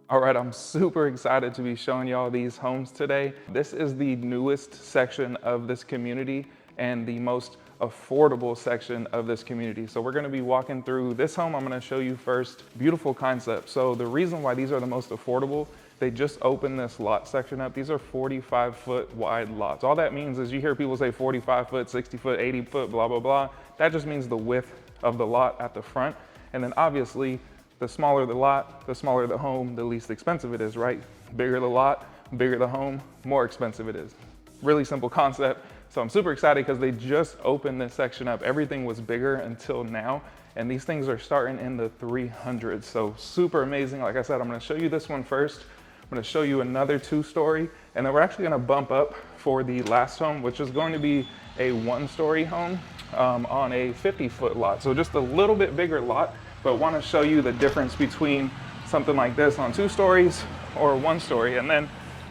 All right, I'm super excited to be showing y'all these homes today. This is the newest section of this community and the most affordable section of this community. So we're gonna be walking through this home. I'm gonna show you first, beautiful concept. So the reason why these are the most affordable, they just opened this lot section up. These are 45-foot wide lots. All that means is you hear people say 45 foot, 60 foot, 80 foot, blah, blah, blah. That just means the width of the lot at the front. And then obviously, the smaller the lot, the smaller the home, the least expensive it is, right? Bigger the lot, bigger the home, more expensive it is. Really simple concept. So I'm super excited because they just opened this section up. Everything was bigger until now, and these things are starting in the 300s. So super amazing. Like I said, I'm gonna show you this one first. I'm gonna show you another 2-story, and then we're actually gonna bump up for the last home, which is going to be a 1-story home on a 50-foot lot. So just a little bit bigger lot, but want to show you the difference between something like this on 2 stories or 1 story. And then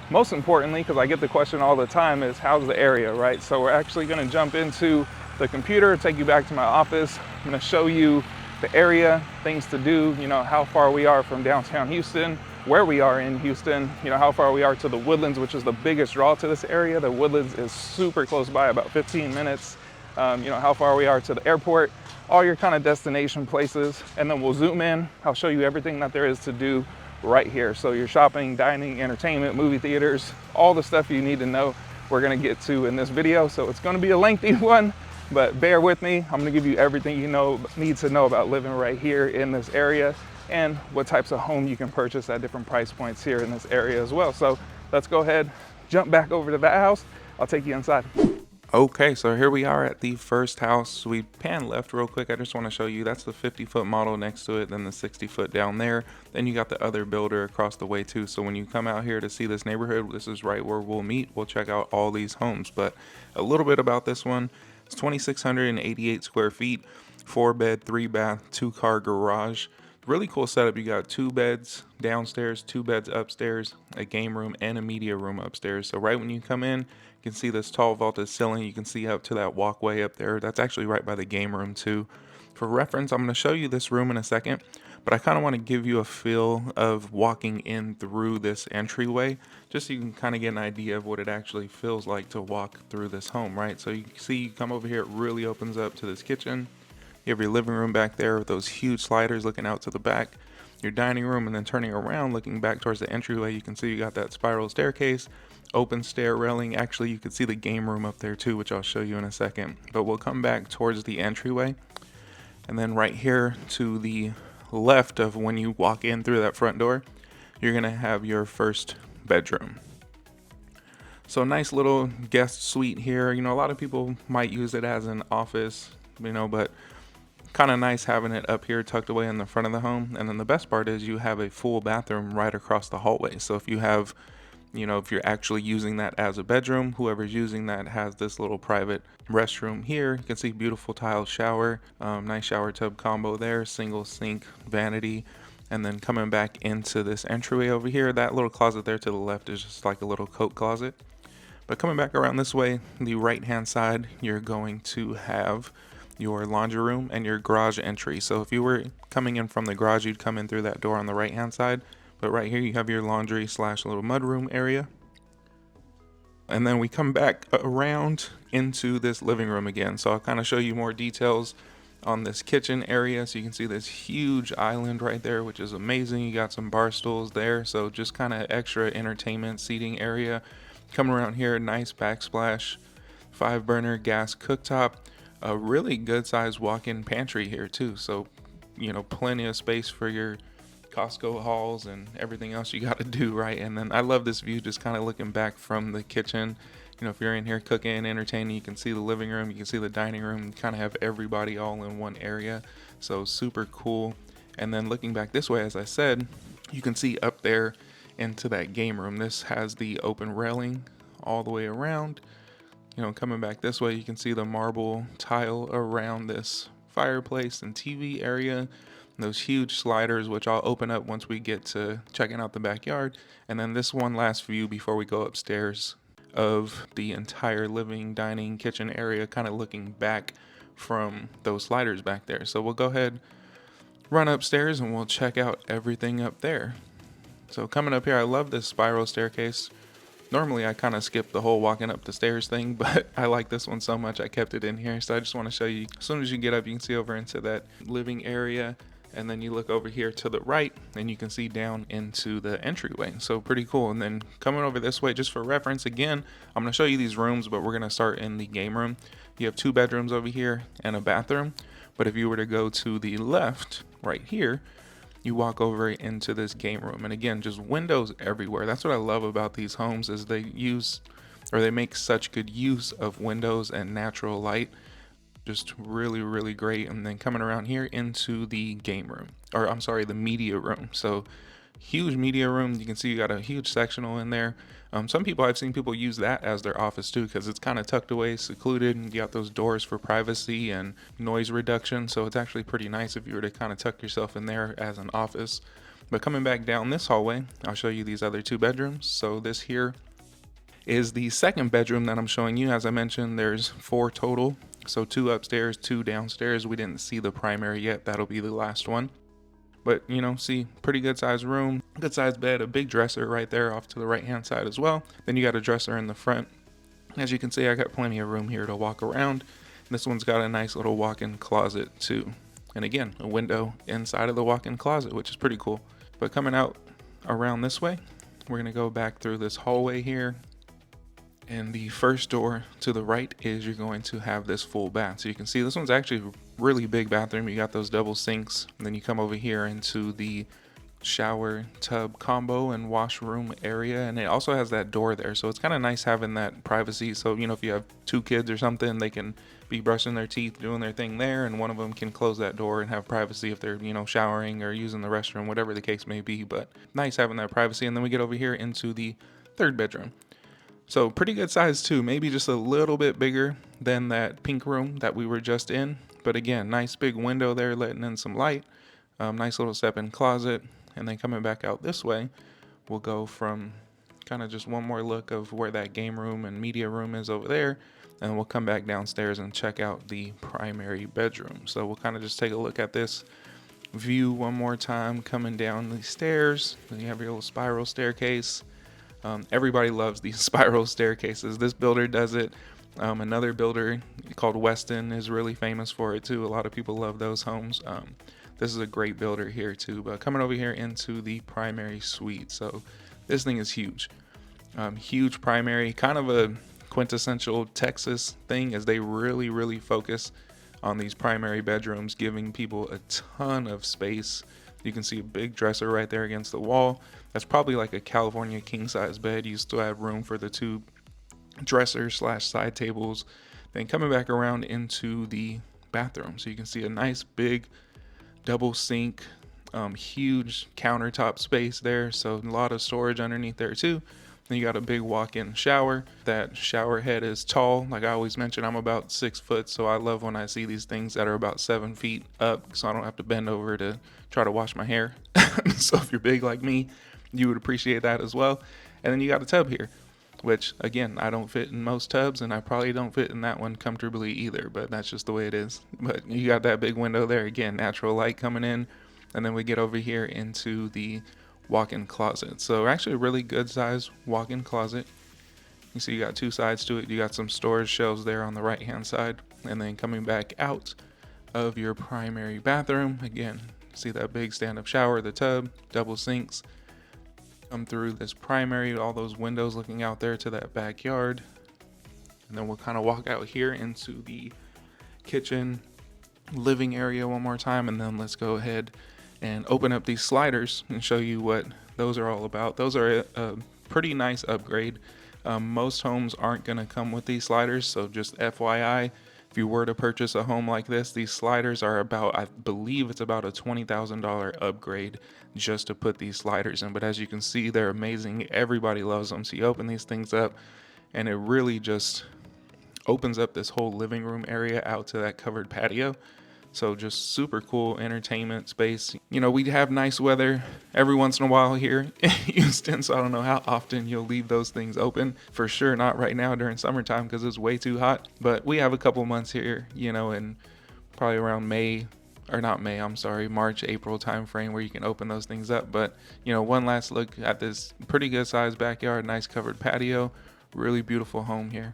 most importantly, because I get the question all the time, is how's the area, right? So we're actually going to jump into the computer, take you back to my office. I'm going to show you the area, things to do, how far we are from downtown Houston, where we are in Houston, how far we are to the Woodlands, which is the biggest draw to this area. The Woodlands is super close by, about 15 minutes. How far we are to the airport, all your kind of destination places, and then we'll zoom in. I'll show you everything that there is to do right here. So your shopping, dining, entertainment, movie theaters, all the stuff you need to know, we're gonna get to in this video. So it's gonna be a lengthy one, but bear with me. I'm gonna give you everything you need to know about living right here in this area and what types of home you can purchase at different price points here in this area as well. So let's go ahead, jump back over to that house. I'll take you inside. Okay, so here we are at the first house. We pan left real quick. I just want to show you that's the 50-foot model next to it, then the 60-foot down there. Then you got the other builder across the way too. So when you come out here to see this neighborhood, this is right where we'll meet. We'll check out all these homes. But a little bit about this one. It's 2,688 square feet, 4-bed, 3-bath, 2-car garage. Really cool setup. You got 2 beds downstairs, 2 beds upstairs, a game room, and a media room upstairs. So right when you come in, you can see this tall vaulted ceiling. You can see up to that walkway up there. That's actually right by the game room too. For reference, I'm going to show you this room in a second, but I kind of want to give you a feel of walking in through this entryway, just so you can kind of get an idea of what it actually feels like to walk through this home, right? So you can see, you come over here, it really opens up to this kitchen. You have your living room back there with those huge sliders looking out to the back, your dining room, and then turning around, looking back towards the entryway, you can see you got that spiral staircase, open stair railing. Actually, you can see the game room up there too, which I'll show you in a second. But we'll come back towards the entryway. And then right here to the left of when you walk in through that front door, you're going to have your first bedroom. So nice little guest suite here. A lot of people might use it as an office, but kind of nice having it up here tucked away in the front of the home. And then the best part is you have a full bathroom right across the hallway. So if you have, if you're actually using that as a bedroom, whoever's using that has this little private restroom here. You can see beautiful tiled shower, nice shower tub combo there, single sink, vanity. And then coming back into this entryway over here, that little closet there to the left is just like a little coat closet. But coming back around this way, the right hand side, you're going to have your laundry room and your garage entry. So if you were coming in from the garage, you'd come in through that door on the right hand side, but right here you have your laundry / little mudroom area. And then we come back around into this living room again. So I'll kind of show you more details on this kitchen area. So you can see this huge island right there, which is amazing. You got some bar stools there, so just kind of extra entertainment seating area. Coming around here, nice backsplash, 5-burner gas cooktop. A really good sized walk-in pantry here too, so plenty of space for your Costco hauls and everything else you got to do, right? And then I love this view, just kind of looking back from the kitchen. If you're in here cooking, entertaining, you can see the living room, you can see the dining room, you kind of have everybody all in one area, so super cool. And then looking back this way, as I said, you can see up there into that game room. This has the open railing all the way around. Coming back this way, you can see the marble tile around this fireplace and TV area. Those huge sliders, which I'll open up once we get to checking out the backyard. And then this one last view before we go upstairs of the entire living, dining, kitchen area, kind of looking back from those sliders back there. So we'll go ahead, run upstairs, and we'll check out everything up there. So coming up here, I love this spiral staircase. Normally I kind of skip the whole walking up the stairs thing, but I like this one so much I kept it in here. So I just want to show you, as soon as you get up, you can see over into that living area, and then you look over here to the right and you can see down into the entryway. So pretty cool. And then coming over this way, just for reference, again, I'm going to show you these rooms, but we're going to start in the game room. You have 2 bedrooms over here and a bathroom. But if you were to go to the left right here, you walk over into this game room, and again, just windows everywhere. That's what I love about these homes, is they make such good use of windows and natural light. Just really, really great. And then coming around here into the game room, or I'm sorry, the media room. So huge media room. You can see you got a huge sectional in there. I've seen people use that as their office too, because it's kind of tucked away, secluded, and you got those doors for privacy and noise reduction. So it's actually pretty nice if you were to kind of tuck yourself in there as an office. But coming back down this hallway, I'll show you these other 2 bedrooms. So this here is the second bedroom that I'm showing you. As I mentioned, there's 4 total. So 2 upstairs, 2 downstairs. We didn't see the primary yet. That'll be the last one. But, you know, see, pretty good sized room, good sized bed, a big dresser right there off to the right hand side as well. Then you got a dresser in the front. As you can see, I got plenty of room here to walk around. This one's got a nice little walk-in closet too. And again, a window inside of the walk-in closet, which is pretty cool. But coming out around this way, we're gonna go back through this hallway here. And the first door to the right is you're going to have this full bath. So you can see this one's actually a really big bathroom. You got those double sinks, and then you come over here into the shower tub combo and washroom area, and it also has that door there. So it's kind of nice having that privacy. So, you know, if you have 2 kids or something, they can be brushing their teeth, doing their thing there, and one of them can close that door and have privacy if they're, you know, showering or using the restroom, whatever the case may be. But nice having that privacy. And then we get over here into the 3rd bedroom. So pretty good size too, maybe just a little bit bigger than that pink room that we were just in. But again, nice big window there letting in some light. Nice little step-in closet. And then coming back out this way, we'll go from kind of just one more look of where that game room and media room is over there. And we'll come back downstairs and check out the primary bedroom. So we'll kind of just take a look at this view one more time coming down the stairs. Then you have your little spiral staircase. Everybody loves these spiral staircases. This builder does it. Another builder called Weston is really famous for it too. A lot of people love those homes. This is a great builder here too. But coming over here into the primary suite. So this thing is huge. Huge primary, kind of a quintessential Texas thing, as they really, really focus on these primary bedrooms, giving people a ton of space. You can see a big dresser right there against the wall. That's probably like a California king size bed. You still have room for the 2 dressers / side tables. Then coming back around into the bathroom. So you can see a nice big double sink, huge countertop space there. So a lot of storage underneath there too. Then you got a big walk-in shower. That shower head is tall. Like I always mention, I'm about 6 foot, so I love when I see these things that are about 7 feet up, so I don't have to bend over to try to wash my hair. So if you're big like me, you would appreciate that as well. And then you got a tub here, which again, I don't fit in most tubs, and I probably don't fit in that one comfortably either, but that's just the way it is. But you got that big window there, again, natural light coming in. And then we get over here into the walk-in closet. So actually a really good size walk-in closet. You see you got 2 sides to it. You got some storage shelves there on the right hand side, and then coming back out of your primary bathroom, again, see that big stand-up shower, the tub, double sinks. Come through this primary, all those windows looking out there to that backyard, and then we'll kind of walk out here into the kitchen living area one more time, and then let's go ahead and open up these sliders and show you what those are all about. Those are a pretty nice upgrade. Most homes aren't going to come with these sliders, so just FYI, if you were to purchase a home like this, these sliders are about, I believe it's about a $20,000 upgrade just to put these sliders in. But as you can see, they're amazing. Everybody loves them. So you open these things up, and it really just opens up this whole living room area out to that covered patio. So just super cool entertainment space. You know, we have nice weather every once in a while here in Houston, so I don't know how often you'll leave those things open. For sure not right now during summertime because it's way too hot. But we have a couple months here, you know, and probably around May or not May, I'm sorry, March, April timeframe where you can open those things up. But, you know, one last look at this pretty good sized backyard, nice covered patio, really beautiful home here.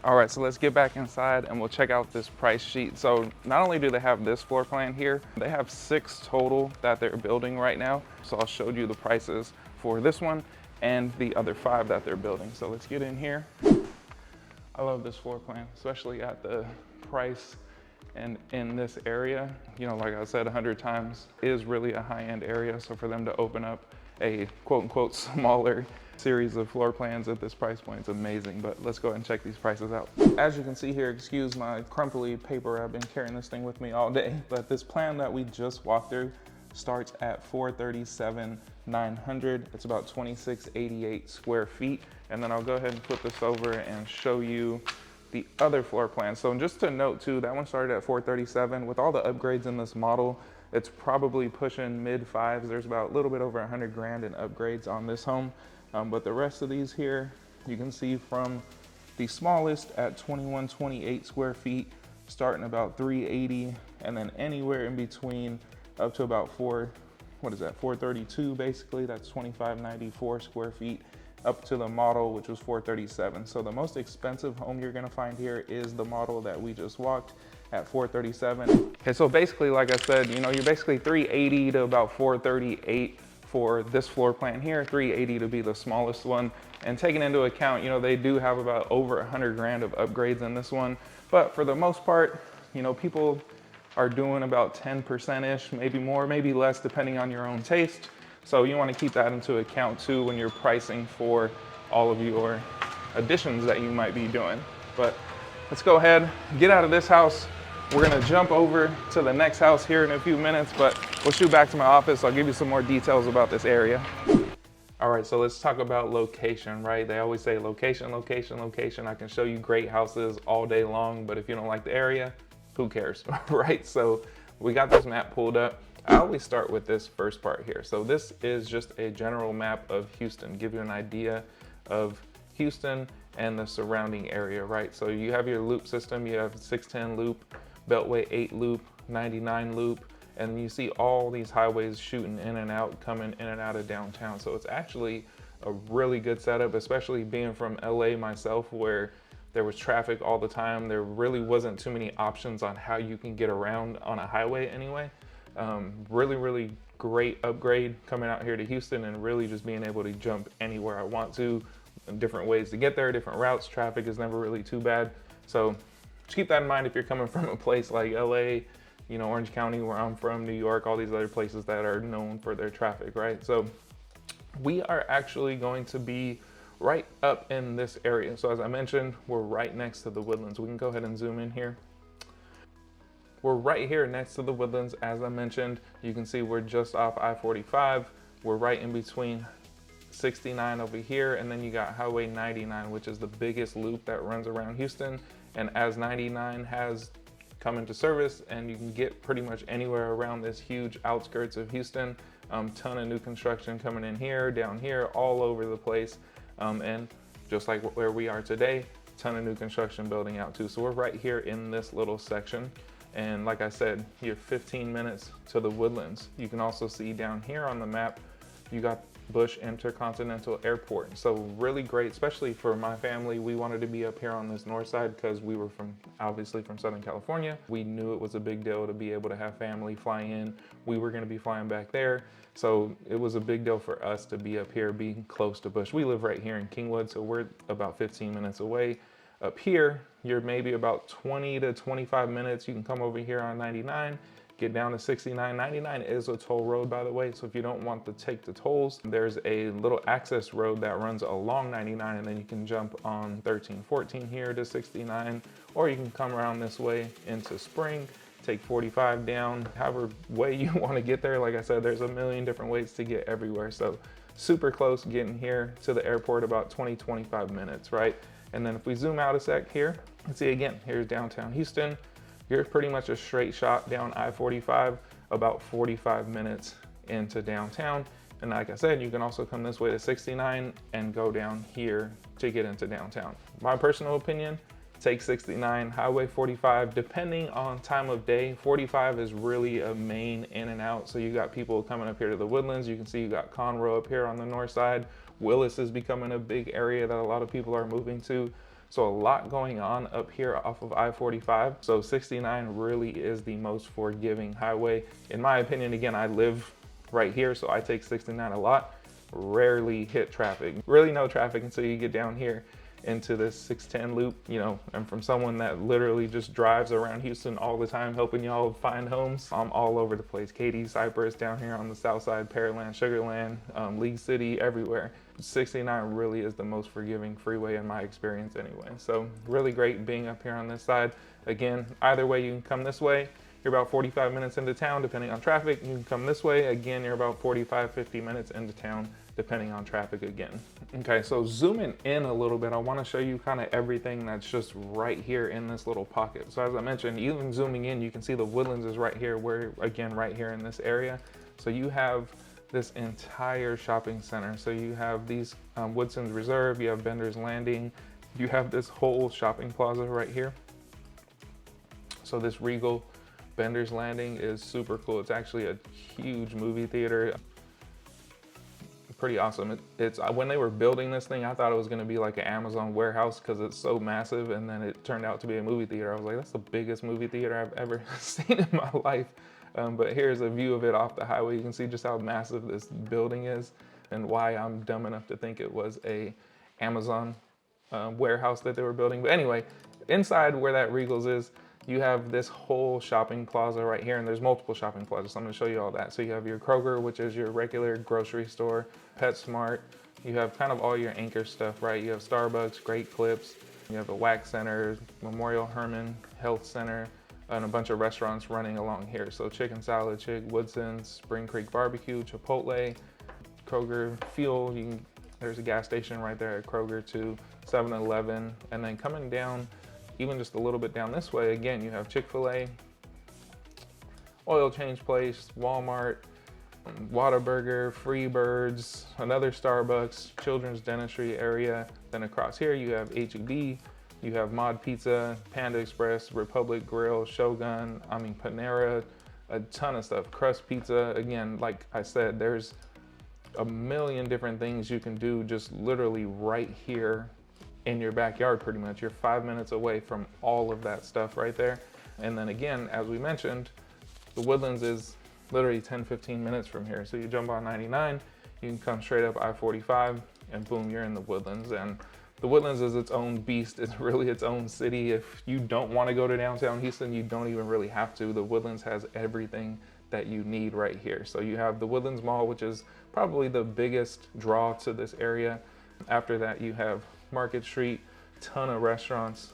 All right, so let's get back inside and we'll check out this price sheet. So not only do they have this floor plan here, they have 6 total that they're building right now. So I'll show you the prices for this one and the other 5 that they're building. So let's get in here. I love this floor plan, especially at the price and in this area. You know, like I said 100 times, is really a high-end area. So for them to open up a quote unquote smaller series of floor plans at this price point is amazing. But let's go ahead and check these prices out. As you can see here, excuse my crumply paper, I've been carrying this thing with me all day, but this plan that we just walked through starts at $437,900. It's about 2688 square feet. And then I'll go ahead and flip this over and show you the other floor plan. So just to note too, that one started at 437. With all the upgrades in this model, it's probably pushing mid 5s. There's about a little bit over 100 grand in upgrades on this home. But the rest of these here, you can see from the smallest at 2128 square feet, starting about 380, and then anywhere in between up to about 432 basically, that's 2594 square feet, up to the model, which was 437. So the most expensive home you're gonna find here is the model that we just walked at 437. Okay, so basically, like I said, you know, you're basically 380 to about 438 for this floor plan here, 380 to be the smallest one. And taking into account, you know, they do have about over 100 grand of upgrades in this one. But for the most part, you know, people are doing about 10%-ish, maybe more, maybe less, depending on your own taste. So you want to keep that into account too when you're pricing for all of your additions that you might be doing. But let's go ahead, get out of this house. We're gonna jump over to the next house here in a few minutes, but we'll shoot back to my office. I'll give you some more details about this area. All right, so let's talk about location, right? They always say location, location, location. I can show you great houses all day long, but if you don't like the area, who cares, right? So we got this map pulled up. I always start with this first part here. So this is just a general map of Houston, give you an idea of Houston and the surrounding area, right? So you have your loop system, you have 610 loop, Beltway 8 loop, 99 loop, and you see all these highways shooting in and out, coming in and out of downtown. So it's actually a really good setup, especially being from LA myself, where there was traffic all the time. There really wasn't too many options on how you can get around on a highway anyway. Really great upgrade coming out here to Houston and really just being able to jump anywhere I want to, different ways to get there, different routes. Traffic is never really too bad. So just keep that in mind if you're coming from a place like LA, you know, Orange County, where I'm from, New York, all these other places that are known for their traffic, right? So we are actually going to be right up in this area. So as I mentioned, we're right next to the Woodlands. We can go ahead and zoom in here. We're right here next to the Woodlands. As I mentioned, you can see we're just off I-45. We're right in between 69 over here, and then you got Highway 99, which is the biggest loop that runs around Houston. And as 99 has come into service, and you can get pretty much anywhere around this huge outskirts of Houston, ton of new construction coming in here, down here, all over the place. And just like where we are today, ton of new construction building out too. So we're right here in this little section. And like I said, you're 15 minutes to the Woodlands. You can also see down here on the map, you got Bush Intercontinental Airport. So really great, especially for my family. We wanted to be up here on this north side because we were obviously from Southern California. We knew it was a big deal to be able to have family fly in. We were gonna be flying back there. So it was a big deal for us to be up here, being close to Bush. We live right here in Kingwood, so we're about 15 minutes away. Up here, you're maybe about 20 to 25 minutes. You can come over here on 99, get down to 69. 99 is a toll road, by the way, so if you don't want to take the tolls, there's a little access road that runs along 99, and then you can jump on 13, 14 here to 69, or you can come around this way into Spring, take 45 down, however way you want to get there. Like I said, there's a million different ways to get everywhere. So super close getting here to the airport, about 20, 25 minutes, right? And then if we zoom out a sec here, let's see again, here's downtown Houston. You're pretty much a straight shot down I-45, about 45 minutes into downtown. And like I said, you can also come this way to 69 and go down here to get into downtown. My personal opinion, take 69, Highway 45, depending on time of day. 45 is really a main in and out. So you got people coming up here to the Woodlands. You can see you got Conroe up here on the north side. Willis is becoming a big area that a lot of people are moving to. So a lot going on up here off of I-45. So 69 really is the most forgiving highway. In my opinion, again, I live right here, so I take 69 a lot. Rarely hit traffic. Really no traffic until you get down here into this 610 loop. You know, I'm from someone that literally just drives around Houston all the time helping y'all find homes. I'm all over the place. Katy, Cypress, down here on the south side, Pearland, Sugarland, League City, everywhere. 69 really is the most forgiving freeway in my experience anyway. So really great being up here on this side. Again, either way, you can come this way. You're about 45 minutes into town, depending on traffic. You can come this way. Again, you're about 45, 50 minutes into town, depending on traffic again. Okay, so zooming in a little bit, I wanna show you kind of everything that's just right here in this little pocket. So as I mentioned, even zooming in, you can see the Woodlands is right here. We're, again, right here in this area. So you have this entire shopping center. So you have these Woodson's Reserve, you have Bender's Landing, you have this whole shopping plaza right here. So this Regal Bender's Landing is super cool. It's actually a huge movie theater. Pretty awesome. It's when they were building this thing, I thought it was gonna be like an Amazon warehouse because it's so massive, and then it turned out to be a movie theater. I was like, that's the biggest movie theater I've ever seen in my life. But here's a view of it off the highway. You can see just how massive this building is and why I'm dumb enough to think it was a Amazon warehouse that they were building. But anyway, inside where that Regal's is, you have this whole shopping plaza right here, and there's multiple shopping plazas. So I'm gonna show you all that. So you have your Kroger, which is your regular grocery store, PetSmart. You have kind of all your anchor stuff, right? You have Starbucks, Great Clips. You have a wax center, Memorial Hermann Health Center, and a bunch of restaurants running along here. So Chicken Salad Chick, Woodson's, Spring Creek Barbecue, Chipotle, Kroger, Fuel. There's a gas station right there at Kroger too, 7-Eleven, and then coming down, even just a little bit down this way, again, you have Chick-fil-A, Oil Change Place, Walmart, Whataburger, Freebirds, another Starbucks, Children's Dentistry area. Then across here, you have H-E-B, you have Mod Pizza, Panda Express, Republic Grill, Shogun, Panera, a ton of stuff. Crust Pizza, again, like I said, there's a million different things you can do just literally right here in your backyard pretty much. You're 5 minutes away from all of that stuff right there. And then again, as we mentioned, the Woodlands is literally 10, 15 minutes from here. So you jump on 99, you can come straight up I-45 and boom, you're in the Woodlands. And the Woodlands is its own beast. It's really its own city. If you don't want to go to downtown Houston, you don't even really have to. The Woodlands has everything that you need right here. So you have the Woodlands Mall, which is probably the biggest draw to this area. After that, you have Market Street, ton of restaurants,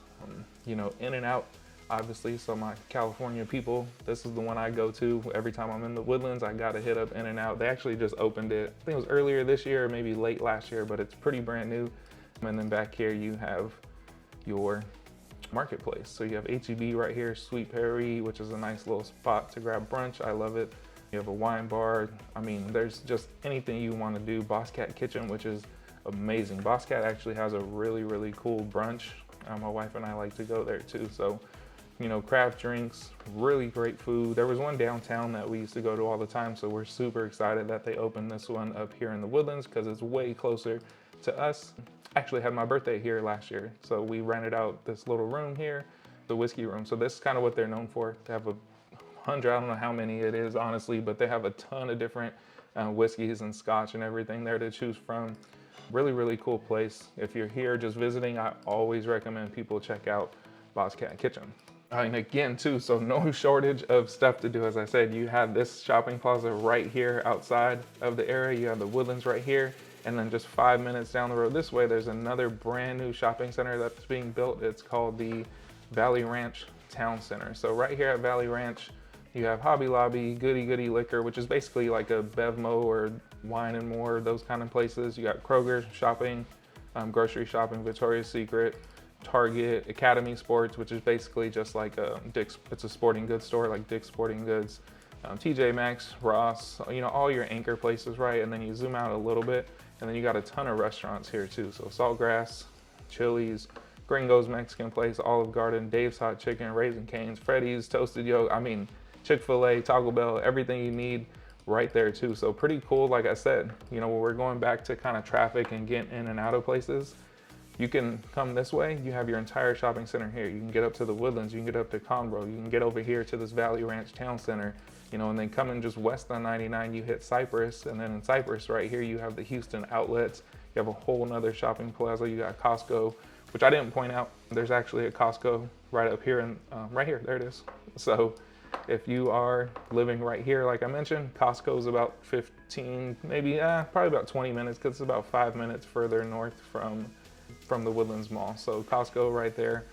you know, In and Out, obviously. So my California people, this is the one I go to every time I'm in the Woodlands. I gotta hit up In and Out. They actually just opened it, I think it was earlier this year, or maybe late last year, but it's pretty brand new. And then back here you have your marketplace. So you have H-E-B right here, Sweet Perry, which is a nice little spot to grab brunch. I love it. You have a wine bar. I mean, there's just anything you want to do. Boss Cat Kitchen, which is amazing. Boss Cat actually has a really, really cool brunch. My wife and I like to go there too. So, you know, craft drinks, really great food. There was one downtown that we used to go to all the time. So we're super excited that they opened this one up here in the Woodlands because it's way closer to us. Actually had my birthday here last year. So we rented out this little room here, the whiskey room. So this is kind of what they're known for. They have 100, I don't know how many it is honestly, but they have a ton of different whiskeys and scotch and everything there to choose from. Really, really cool place. If you're here just visiting, I always recommend people check out Boss Cat Kitchen. And again too, so no shortage of stuff to do. As I said, you have this shopping plaza right here outside of the area. You have the Woodlands right here. And then just 5 minutes down the road this way, there's another brand new shopping center that's being built. It's called the Valley Ranch Town Center. So right here at Valley Ranch, you have Hobby Lobby, Goody Goody Liquor, which is basically like a Bevmo or Wine and More, those kind of places. You got Kroger shopping, grocery shopping, Victoria's Secret, Target, Academy Sports, which is basically just like a Dick's, it's a sporting goods store like Dick's Sporting Goods, TJ Maxx, Ross, you know, all your anchor places, right? And then you zoom out a little bit, and then you got a ton of restaurants here too. So Saltgrass, Chili's, Gringo's Mexican Place, Olive Garden, Dave's Hot Chicken, Raising Cane's, Freddy's, Toasted Yolk. I mean, Chick-fil-A, Taco Bell, everything you need right there too. So pretty cool. Like I said, you know, when we're going back to kind of traffic and getting in and out of places, you can come this way. You have your entire shopping center here. You can get up to the Woodlands. You can get up to Conroe. You can get over here to this Valley Ranch Town Center, you know, and then coming just west on 99, you hit Cypress. And then in Cypress right here, you have the Houston outlets. You have a whole nother shopping plaza. You got Costco, which I didn't point out. There's actually a Costco right up here and right here. There it is. So if you are living right here, like I mentioned, Costco is about 15, maybe probably about 20 minutes, because it's about 5 minutes further north from the Woodlands Mall. So Costco right there.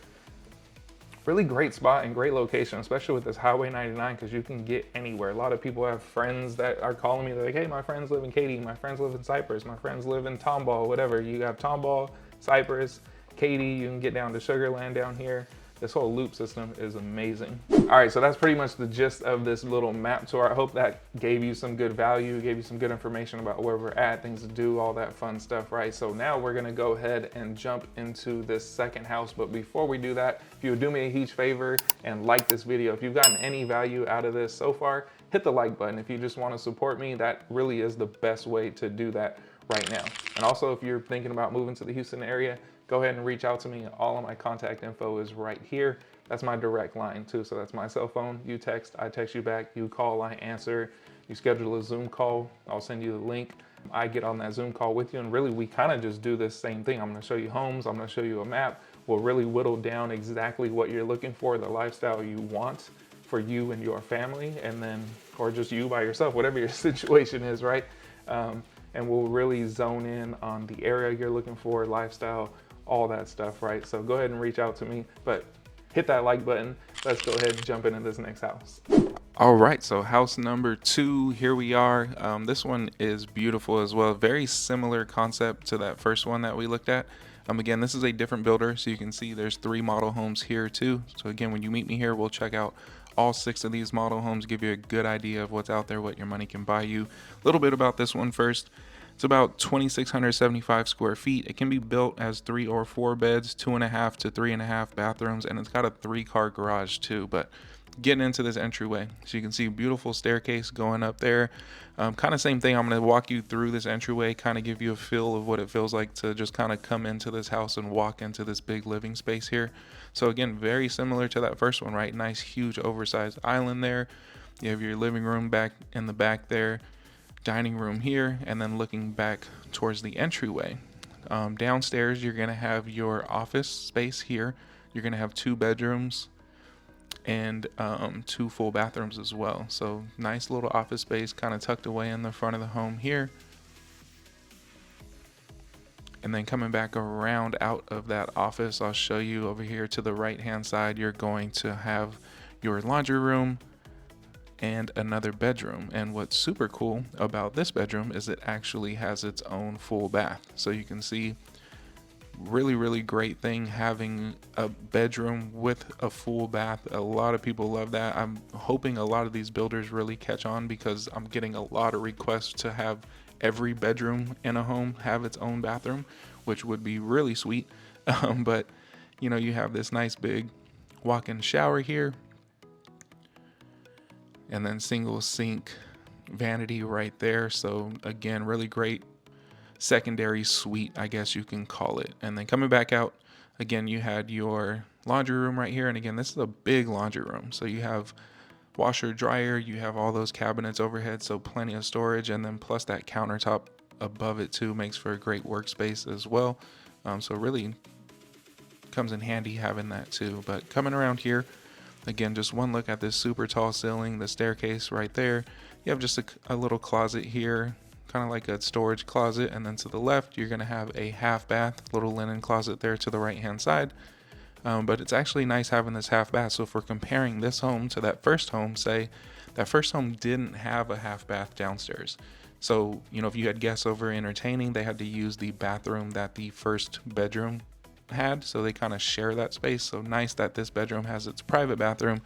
Really great spot and great location, especially with this Highway 99, because you can get anywhere. A lot of people have friends that are calling me. They're like, hey, my friends live in Katy, my friends live in Cypress, my friends live in Tomball, whatever. You have Tomball, Cypress, Katy, you can get down to Sugar Land down here. This whole loop system is amazing. All right, so that's pretty much the gist of this little map tour. I hope that gave you some good value, gave you some good information about where we're at, things to do, all that fun stuff, right? So now we're gonna go ahead and jump into this second house. But before we do that, if you would do me a huge favor and like this video, if you've gotten any value out of this so far, hit the like button. If you just wanna support me, that really is the best way to do that right now. And also, if you're thinking about moving to the Houston area, go ahead and reach out to me. All of my contact info is right here. That's my direct line too. So that's my cell phone. You text, I text you back. You call, I answer. You schedule a Zoom call, I'll send you the link. I get on that Zoom call with you, and really we kind of just do this same thing. I'm gonna show you homes, I'm gonna show you a map. We'll really whittle down exactly what you're looking for, the lifestyle you want for you and your family, and then, or just you by yourself, whatever your situation is, right? And we'll really zone in on the area you're looking for, lifestyle, all that stuff, right? So go ahead and reach out to me, but hit that like button. Let's go ahead and jump into this next house. All right, so house number 2, here we are. This one is beautiful as well. Very similar concept to that first one that we looked at. Again, this is a different builder, so you can see there's 3 model homes here too. So again, when you meet me here, we'll check out all 6 of these model homes, give you a good idea of what's out there, what your money can buy you. A little bit about this one first. It's about 2,675 square feet. It can be built as 3 or 4 beds, 2.5 to 3.5 bathrooms, and it's got a 3-car garage too. But getting into this entryway, so you can see beautiful staircase going up there. Kind of same thing. I'm going to walk you through this entryway, kind of give you a feel of what it feels like to just kind of come into this house and walk into this big living space here. So again, very similar to that first one, right? Nice, huge, oversized island there. You have your living room back in the back there. Dining room here, and then looking back towards the entryway. Downstairs, you're gonna have your office space here. You're gonna have 2 bedrooms and 2 full bathrooms as well. So nice little office space kind of tucked away in the front of the home here. And then coming back around out of that office, I'll show you over here to the right hand side, you're going to have your laundry room and another bedroom. And what's super cool about this bedroom is it actually has its own full bath. So you can see, really great thing having a bedroom with a full bath. A lot of people love that. I'm hoping a lot of these builders really catch on, because I'm getting a lot of requests to have every bedroom in a home have its own bathroom, which would be really sweet. But you know, you have this nice big walk-in shower here, and then single sink vanity right there. So again, really great secondary suite, I guess you can call it. And then coming back out, again, you had your laundry room right here. And again, this is a big laundry room. So you have washer, dryer, you have all those cabinets overhead, so plenty of storage. And then plus that countertop above it too makes for a great workspace as well. So really comes in handy having that too. But coming around here, again, just one look at this super tall ceiling, the staircase right there. You have just a little closet here, kind of like a storage closet. And then to the left, you're going to have a half bath, little linen closet there to the right hand side. But it's actually nice having this half bath. So if we're comparing this home to that first home, say that first home didn't have a half bath downstairs. So, you know, if you had guests over entertaining, they had to use the bathroom that the first bedroom had, so they kind of share that space. So nice that this bedroom has its private bathroom,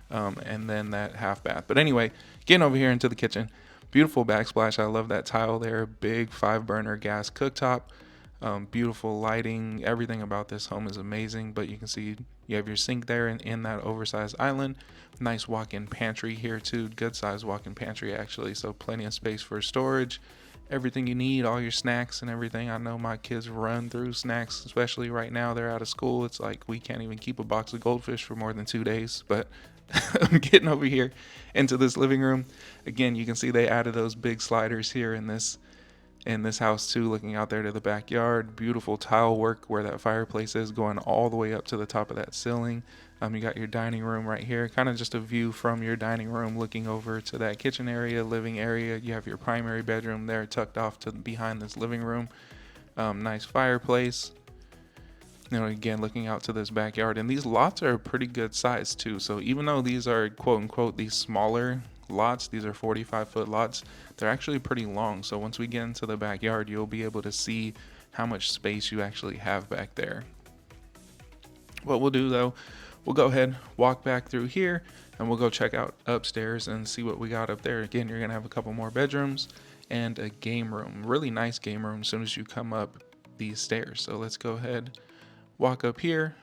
and then that half bath. But anyway, getting over here into the kitchen, beautiful backsplash. I love that tile there, big 5-burner gas cooktop. Beautiful lighting. Everything about this home is amazing, but you can see you have your sink there and in that oversized island. Nice walk-in pantry here too. Good size walk-in pantry actually, so plenty of space for storage. Everything you need, all your snacks and everything. I know my kids run through snacks, especially right now they're out of school. It's like we can't even keep a box of goldfish for more than 2 days. But I'm getting over here into this living room. Again, you can see they added those big sliders here in this house too, looking out there to the backyard. Beautiful tile work where that fireplace is, going all the way up to the top of that ceiling. You got your dining room right here, kind of just a view from your dining room looking over to that kitchen area, living area. You have your primary bedroom there tucked off to behind this living room. Nice fireplace. Again, looking out to this backyard, and these lots are a pretty good size too. So even though these are quote unquote these smaller lots, these are 45-foot lots, they're actually pretty long. So once we get into the backyard, you'll be able to see how much space you actually have back there. What we'll do though, we'll go ahead, walk back through here, and we'll go check out upstairs and see what we got up there. Again, you're gonna have a couple more bedrooms and a game room, really nice game room as soon as you come up these stairs. So let's go ahead, walk up here.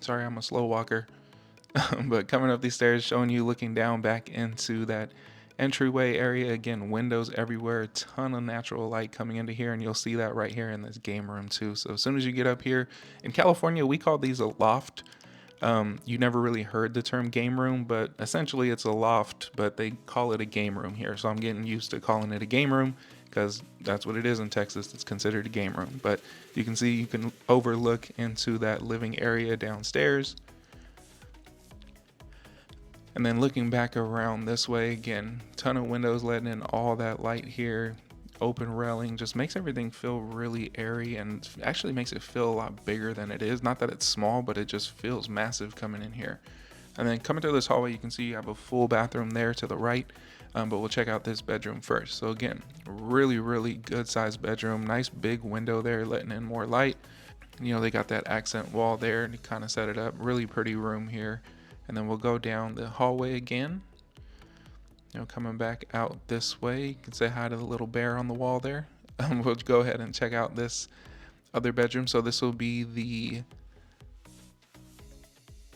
Sorry, I'm a slow walker. But coming up these stairs, showing you looking down back into that entryway area. Again, windows everywhere, a ton of natural light coming into here, and you'll see that right here in this game room too. So as soon as you get up here, in California we call these a loft. You never really heard the term game room, but essentially it's a loft, but they call it a game room here. So I'm getting used to calling it a game room because that's what it is in Texas. It's considered a game room. But you can see you can overlook into that living area downstairs. And then looking back around this way, again, ton of windows letting in all that light here. Open railing just makes everything feel really airy and actually makes it feel a lot bigger than it is. Not that it's small, but it just feels massive coming in here. And then coming through this hallway, you can see you have a full bathroom there to the right, but we'll check out this bedroom first. So again, really, really good sized bedroom. Nice big window there letting in more light. They got that accent wall there to kind of set it up. Really pretty room here. And then we'll go down the hallway again. Coming back out this way, you can say hi to the little bear on the wall there. We'll go ahead and check out this other bedroom. So this will be the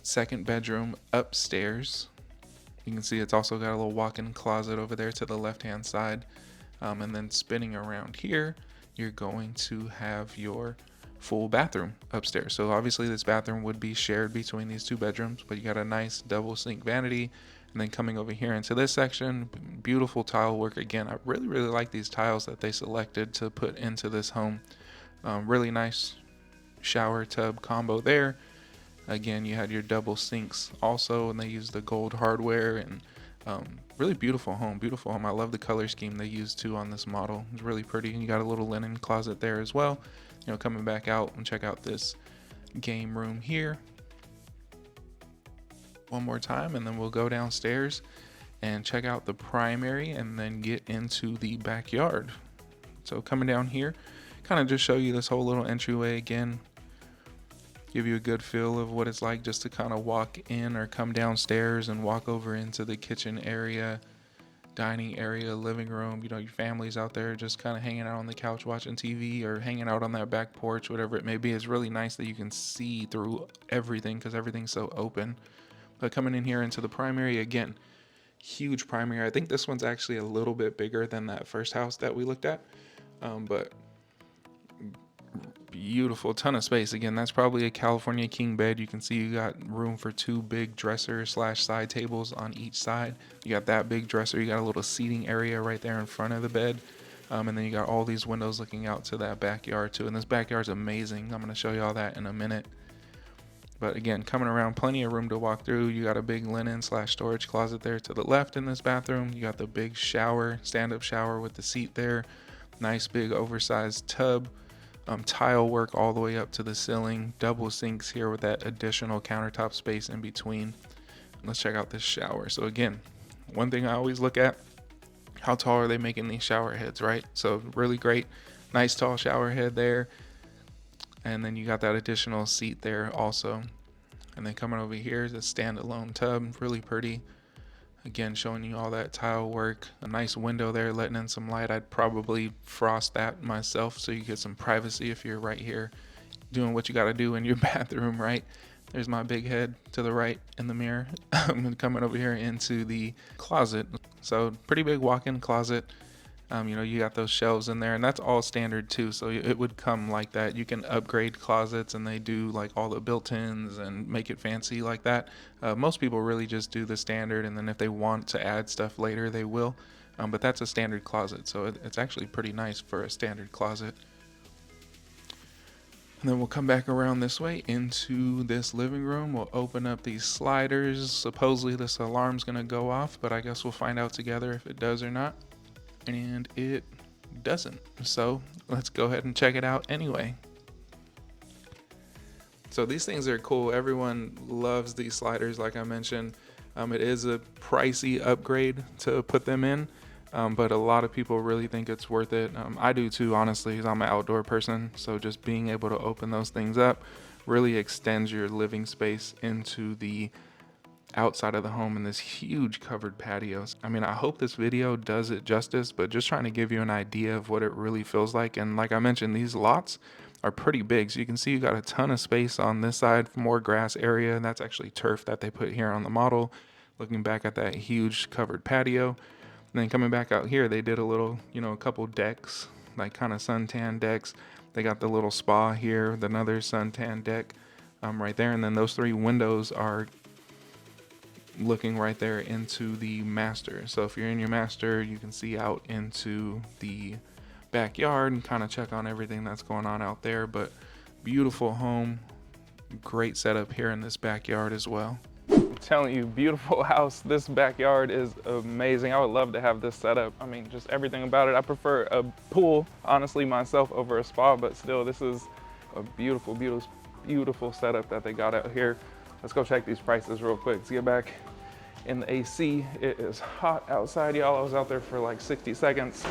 second bedroom upstairs. You can see it's also got a little walk-in closet over there to the left-hand side. And then spinning around here, you're going to have your full bathroom upstairs. So obviously this bathroom would be shared between these two bedrooms, but you got a nice double sink vanity. And then coming over here into this section, beautiful tile work. Again, I really, really like these tiles that they selected to put into this home. Really nice shower tub combo there. Again, you had your double sinks also, and they used the gold hardware, and really beautiful home. I love the color scheme they used too on this model. It's really pretty. And you got a little linen closet there as well. Coming back out and check out this game room here one more time, and then we'll go downstairs and check out the primary and then get into the backyard. So coming down here, kind of just show you this whole little entryway again, give you a good feel of what it's like just to kind of walk in or come downstairs and walk over into the kitchen area, dining area, living room. Your family's out there just kind of hanging out on the couch watching TV or hanging out on that back porch, whatever it may be. It's really nice that you can see through everything because everything's so open. But coming in here into the primary, again, huge primary. I think this one's actually a little bit bigger than that first house that we looked at, but beautiful, ton of space. Again, that's probably a California king bed. You can see you got room for two big dresser / side tables on each side. You got that big dresser. You got a little seating area right there in front of the bed. And then you got all these windows looking out to that backyard too. And this backyard's amazing. I'm going to show you all that in a minute. But again, coming around, plenty of room to walk through. You got a big linen / storage closet there to the left in this bathroom. You got the big shower, stand-up shower with the seat there. Nice big oversized tub. Tile work all the way up to the ceiling. Double sinks here with that additional countertop space in between. Let's check out this shower. So again, one thing I always look at, how tall are they making these shower heads, right? So really great, nice tall shower head there. And then you got that additional seat there also. And then coming over here is a standalone tub, really pretty. Again, showing you all that tile work. A nice window there, letting in some light. I'd probably frost that myself so you get some privacy if you're right here doing what you got to do in your bathroom, right? There's my big head to the right in the mirror. I'm coming over here into the closet. So pretty big walk-in closet. You got those shelves in there, and that's all standard too. So it would come like that. You can upgrade closets, and they do like all the built-ins and make it fancy like that. Most people really just do the standard, and then if they want to add stuff later, they will. But that's a standard closet, so it's actually pretty nice for a standard closet. And then we'll come back around this way into this living room. We'll open up these sliders. Supposedly this alarm's gonna go off, but I guess we'll find out together if it does or not. And it doesn't. So let's go ahead and check it out anyway. So these things are cool. Everyone loves these sliders, like I mentioned. It is a pricey upgrade to put them in. But a lot of people really think it's worth it. I do too, honestly, because I'm an outdoor person. So just being able to open those things up really extends your living space into the outside of the home in this huge covered patio. I mean, I hope this video does it justice, but just trying to give you an idea of what it really feels like. And like I mentioned, these lots are pretty big. So you can see you got a ton of space on this side, more grass area. And that's actually turf that they put here on the model. Looking back at that huge covered patio. And then coming back out here, they did a little, a couple decks, like kind of suntan decks. They got the little spa here, another suntan deck right there. And then those 3 windows are looking right there into the master. So if you're in your master, you can see out into the backyard and kind of check on everything that's going on out there. But beautiful home, great setup here in this backyard as well. Telling you, beautiful house. This backyard is amazing. I would love to have this setup. I mean, just everything about it. I prefer a pool, honestly, myself over a spa, but still, this is a beautiful, beautiful, beautiful setup that they got out here. Let's go check these prices real quick. Let's get back in the AC. It is hot outside, y'all. I was out there for like 60 seconds.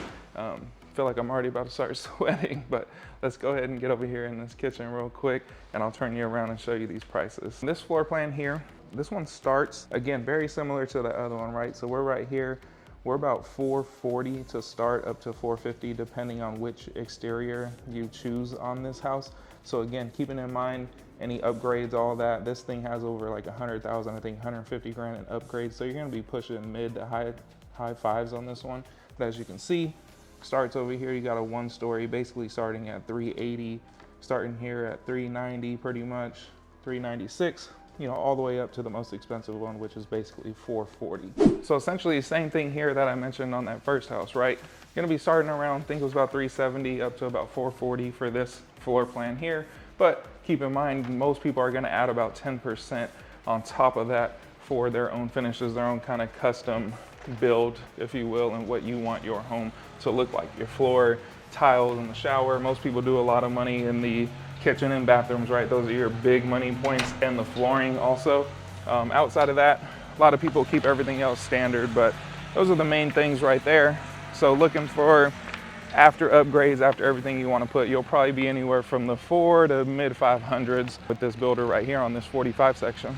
Feel like I'm already about to start sweating, but let's go ahead and get over here in this kitchen real quick, and I'll turn you around and show you these prices. This floor plan here, this one starts, again, very similar to the other one, right? So we're right here. We're about $440 to start, up to $450, depending on which exterior you choose on this house. So again, keeping in mind any upgrades, all that, this thing has over like 100,000, I think 150 grand in upgrades. So you're gonna be pushing mid to high fives on this one. But as you can see, starts over here, you got a 1-story, basically starting at 380, starting here at 390, pretty much 396. All the way up to the most expensive one, which is basically 440. So essentially, same thing here that I mentioned on that first house, right? You're gonna be starting around, I think it was about 370 up to about 440 for this floor plan here. But keep in mind, most people are gonna add about 10% on top of that for their own finishes, their own kind of custom build, if you will, and what you want your home to look like. Your floor, tiles in the shower. Most people do a lot of money in the kitchen and bathrooms, right? Those are your big money points, and the flooring also. Outside of that, a lot of people keep everything else standard, but those are the main things right there. So looking for after upgrades, after everything you want to put, you'll probably be anywhere from the 4 to mid 500s with this builder right here on this 45 section.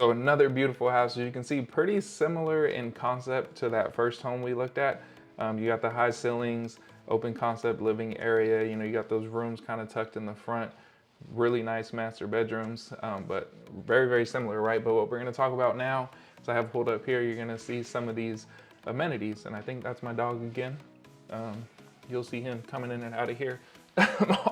So another beautiful house, as you can see, pretty similar in concept to that first home we looked at. You got the high ceilings, open concept living area. You got those rooms kind of tucked in the front, really nice master bedrooms, but very, very similar, right? But what we're gonna talk about now, as I have pulled up here, you're gonna see some of these amenities, and I think that's my dog again. You'll see him coming in and out of here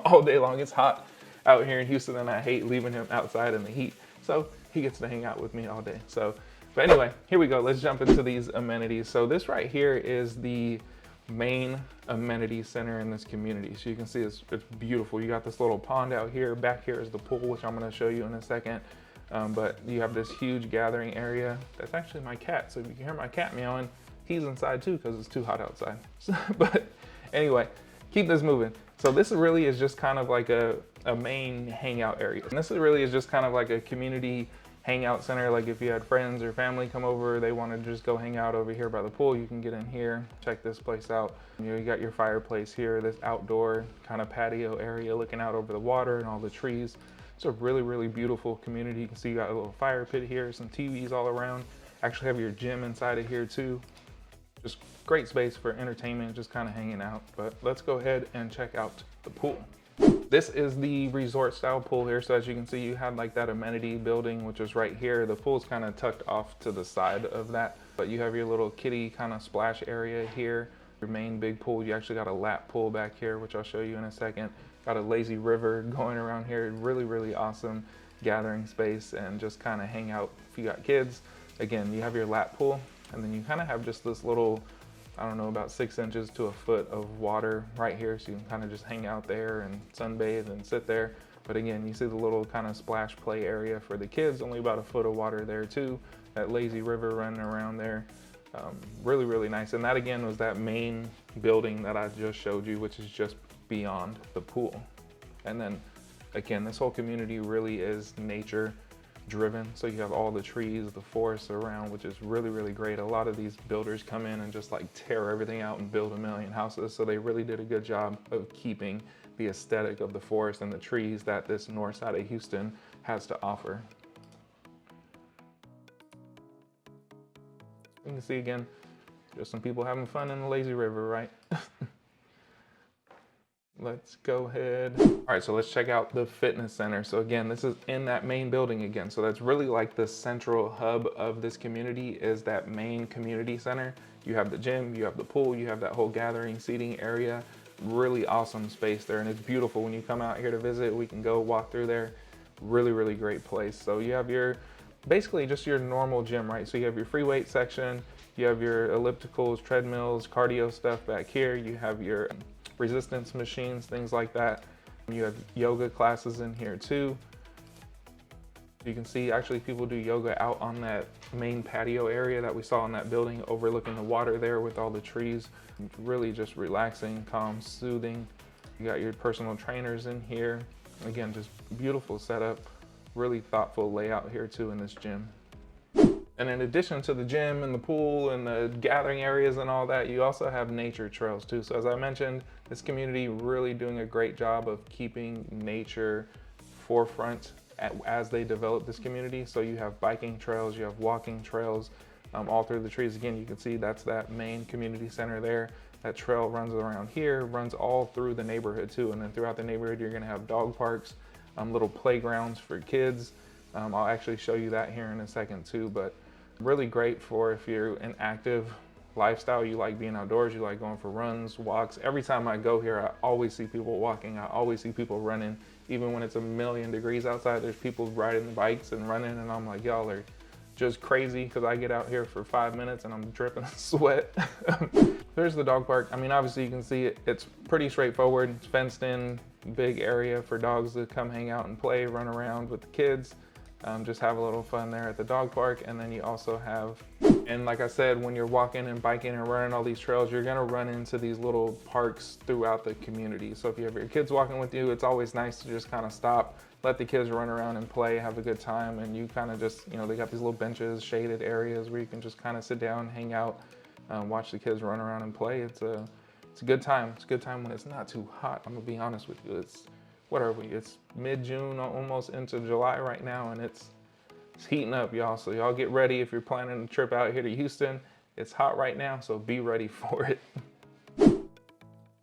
all day long. It's hot out here in Houston, and I hate leaving him outside in the heat. So he gets to hang out with me all day. But anyway, here we go. Let's jump into these amenities. So this right here is the main amenity center in this community. So you can see it's beautiful. You got this little pond out here. Back here is the pool, which I'm gonna show you in a second. But you have this huge gathering area. That's actually my cat. So if you can hear my cat meowing, he's inside too because it's too hot outside. But anyway, keep this moving. So this really is just kind of like a main hangout area. And this really is just kind of like a community hangout center. Like if you had friends or family come over, they want to just go hang out over here by the pool, you can get in here, check this place out. You got your fireplace here, this outdoor kind of patio area looking out over the water and all the trees. It's a really, really beautiful community. You can see you got a little fire pit here, some TVs all around. Actually have your gym inside of here too. Just great space for entertainment, just kind of hanging out. But let's go ahead and check out the pool. This is the resort style pool here. So as you can see, you have like that amenity building, which is right here. The pool's kind of tucked off to the side of that, but you have your little kiddie kind of splash area here. Your main big pool, you actually got a lap pool back here, which I'll show you in a second. Got a lazy river going around here. Really, really awesome gathering space and just kind of hang out if you got kids. Again, you have your lap pool, and then you kind of have just this little, I don't know, about 6 inches to a foot of water right here. So you can kind of just hang out there and sunbathe and sit there. But again, you see the little kind of splash play area for the kids, only about a foot of water there too. That lazy river running around there. Really, really nice. And that again was that main building that I just showed you, which is just beyond the pool. And then again, this whole community really is nature driven. So you have all the trees, the forests around, which is really, really great. A lot of these builders come in and just like tear everything out and build a million houses. So they really did a good job of keeping the aesthetic of the forest and the trees that this north side of Houston has to offer. You can see again, just some people having fun in the lazy river, right? Let's go ahead. All right, so let's check out the fitness center. So again, this is in that main building again. So that's really like the central hub of this community is that main community center. You have the gym, you have the pool, you have that whole gathering seating area. Really awesome space there, and it's beautiful when you come out here to visit. We can go walk through there. Really, really great place. So you have your, basically just your normal gym, right? So you have your free weight section, you have your ellipticals, treadmills, cardio stuff back here. You have your resistance machines, things like that. You have yoga classes in here too. You can see actually people do yoga out on that main patio area that we saw in that building overlooking the water there with all the trees. Really just relaxing, calm, soothing. You got your personal trainers in here. Again, just beautiful setup. Really thoughtful layout here too in this gym. And in addition to the gym and the pool and the gathering areas and all that, you also have nature trails too. So as I mentioned, this community really doing a great job of keeping nature forefront as they develop this community. So you have biking trails, you have walking trails all through the trees. Again, you can see that's that main community center there. That trail runs around here, runs all through the neighborhood too. And then throughout the neighborhood, you're gonna have dog parks, little playgrounds for kids. I'll actually show you that here in a second too, but really great for if you're an active lifestyle, you like being outdoors, you like going for runs, walks. Every time I go here, I always see people walking, I always see people running. Even when it's a million degrees outside, there's people riding bikes and running, and I'm like, y'all are just crazy, because I get out here for 5 minutes and I'm dripping sweat. There's the dog park. I mean, obviously you can see it, it's pretty straightforward. It's fenced in, big area for dogs to come hang out and play, run around with the kids. Just have a little fun there at the dog park. And then you also have, and like I said, when you're walking and biking and running all these trails, you're gonna run into these little parks throughout the community. So if you have your kids walking with you, it's always nice to just kind of stop, let the kids run around and play, have a good time. And you kind of just, you know, they got these little benches, shaded areas where you can just kind of sit down, hang out, watch the kids run around and play. It's a good time. It's a good time when it's not too hot. I'm gonna be honest with you. It's mid-June, almost into July right now, and it's heating up, y'all. So y'all get ready if you're planning a trip out here to Houston. It's hot right now, so be ready for it.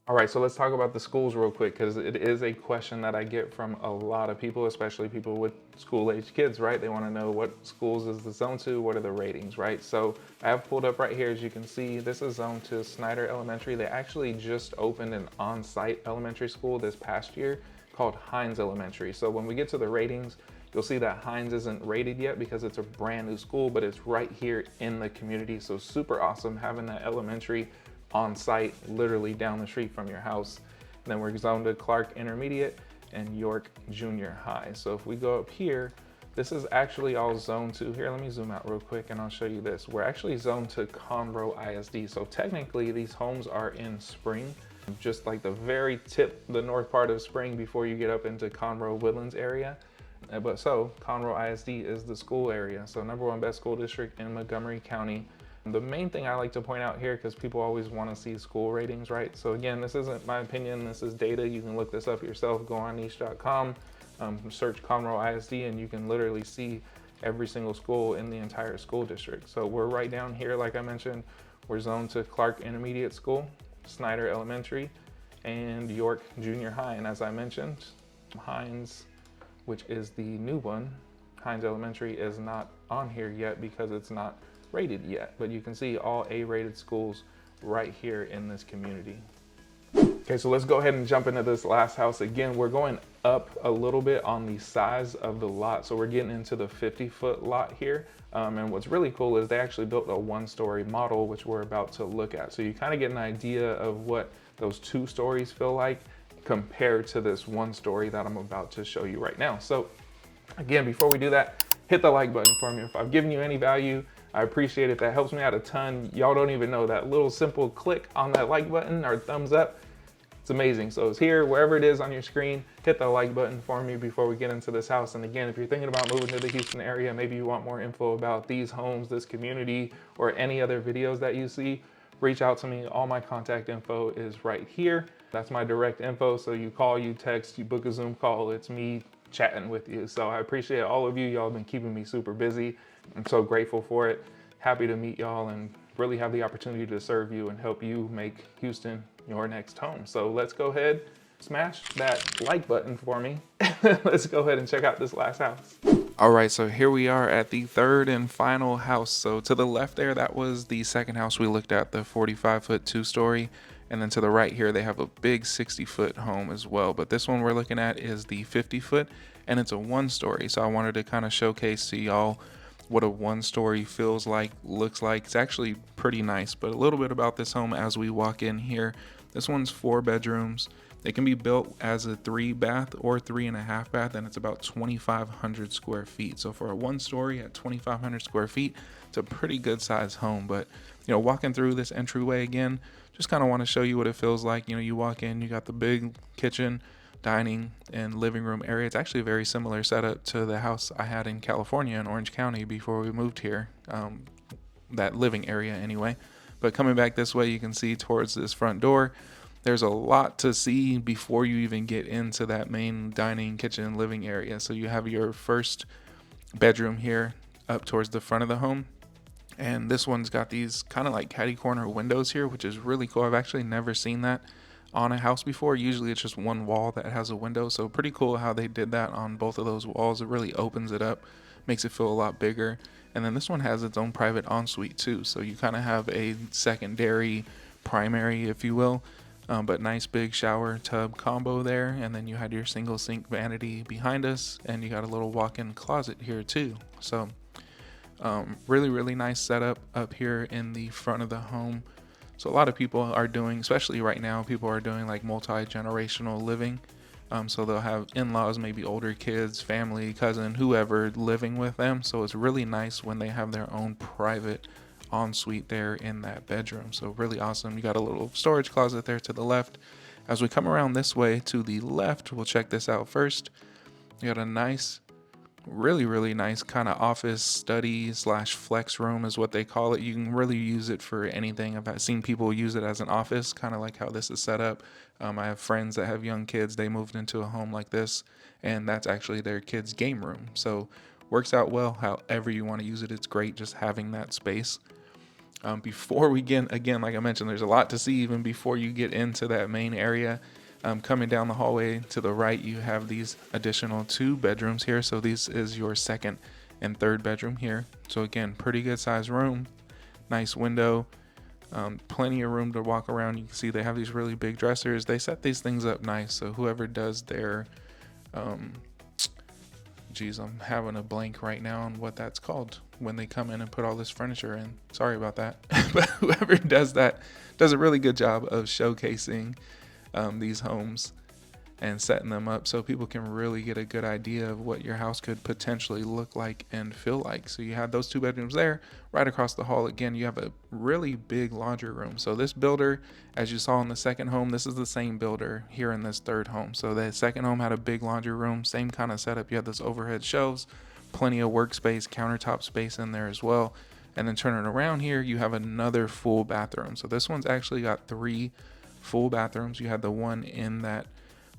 All right, so let's talk about the schools real quick, because it is a question that I get from a lot of people, especially people with school-age kids, right? They want to know what schools is the Zone 2, what are the ratings, right? So I have pulled up right here, as you can see, this is Zone 2 Snyder Elementary. They actually just opened an on-site elementary school this past year called Hines Elementary. So when we get to the ratings, you'll see that Hines isn't rated yet because it's a brand new school, but it's right here in the community. So super awesome having that elementary on site, literally down the street from your house. And then we're zoned to Clark Intermediate and York Junior High. So if we go up here, this is actually all Zone 2. Here, let me zoom out real quick and I'll show you this. We're actually zoned to Conroe ISD. So technically these homes are in Spring, just like the very tip, the north part of Spring before you get up into Conroe Woodlands area. But so Conroe ISD is the school area. So #1 best school district in Montgomery County. The main thing I like to point out here, because people always want to see school ratings, right? So again, this isn't my opinion, this is data. You can look this up yourself, go on niche.com, search Conroe ISD, and you can literally see every single school in the entire school district. So we're right down here, like I mentioned, we're zoned to Clark Intermediate School, Snyder Elementary, and York Junior High. And as I mentioned, Hines, which is the new one, Hines Elementary, is not on here yet because it's not rated yet. But you can see all A-rated schools right here in this community. Okay, so let's go ahead and jump into this last house. Again, we're going up a little bit on the size of the lot. So we're getting into the 50-foot lot here. And what's really cool is they actually built a 1-story model, which we're about to look at. So you kind of get an idea of what those 2 stories feel like compared to this 1 story that I'm about to show you right now. So again, before we do that, hit the like button for me. If I've given you any value, I appreciate it. That helps me out a ton. Y'all don't even know that little simple click on that like button or thumbs up. It's amazing. So it's here, wherever it is on your screen, hit the like button for me before we get into this house. And again, if you're thinking about moving to the Houston area, maybe you want more info about these homes, this community, or any other videos that you see, reach out to me. All my contact info is right here. That's my direct info. So you call, you text, you book a Zoom call, it's me chatting with you. So I appreciate all of you. Y'all have been keeping me super busy. I'm so grateful for it. Happy to meet y'all and really have the opportunity to serve you and help you make Houston your next home. So let's go ahead, smash that like button for me. Let's go ahead and check out this last house. All right, so here we are at the third and final house. So to the left there, that was the second house we looked at, the 45-foot 2-story. And then to the right here, they have a big 60-foot home as well. But this one we're looking at is the 50-foot, and it's a 1-story. So I wanted to kind of showcase to y'all what a 1-story feels like, looks like. It's actually pretty nice. But a little bit about this home as we walk in here. This one's 4 bedrooms. It can be built as a 3-bath or 3.5 bath, and it's about 2,500 square feet. So for a 1-story at 2,500 square feet, it's a pretty good sized home. But you know, walking through this entryway again, just kind of want to show you what it feels like. You know, you walk in, you got the big kitchen, dining, and living room area. It's actually a very similar setup to the house I had in California in Orange County before we moved here, that living area anyway. But coming back this way, you can see towards this front door, there's a lot to see before you even get into that main dining, kitchen, living area. So you have your first bedroom here up towards the front of the home. And this one's got these kind of like catty corner windows here, which is really cool. I've actually never seen that on a house before. Usually it's just one wall that has a window. So pretty cool how they did that on both of those walls. It really opens it up, makes it feel a lot bigger. And then this one has its own private ensuite too. So you kind of have a secondary primary, if you will, but nice big shower tub combo there. And then you had your single sink vanity behind us, and you got a little walk-in closet here too. So really nice setup up here in the front of the home. So a lot of people are doing, especially right now, people are doing like multi-generational living. So they'll have in-laws, maybe older kids, family, cousin, whoever living with them. So it's really nice when they have their own private ensuite there in that bedroom. So really awesome. You got a little storage closet there to the left. As we come around this way to the left, we'll check this out first. You got a nice, really nice kind of office study slash flex room is what they call it. You can really use it for anything. I've seen people use it as an office, kind of like how this is set up. I have friends that have young kids. They moved into a home like this, and that's actually their kids' game room. So works out well however you want to use it. It's great just having that space. Before we get, again, like I mentioned, there's a lot to see even before you get into that main area. Coming down the hallway to the right, you have these additional 2 bedrooms here. So this is your second and third bedroom here. So again, pretty good size room, nice window, plenty of room to walk around. You can see they have these really big dressers. They set these things up nice. So whoever does their, geez, I'm having a blank right now on what that's called when they come in and put all this furniture in. Sorry about that. But whoever does that does a really good job of showcasing these homes and setting them up so people can really get a good idea of what your house could potentially look like and feel like. So you have those 2 bedrooms there. Right across the hall, again, you have a really big laundry room. So this builder, as you saw in the second home, this is the same builder here in this third home. So the second home had a big laundry room, same kind of setup. You have this overhead shelves, plenty of workspace, countertop space in there as well. And then turning around here, you have another full bathroom. So this one's actually got 3 full bathrooms. You had the one in that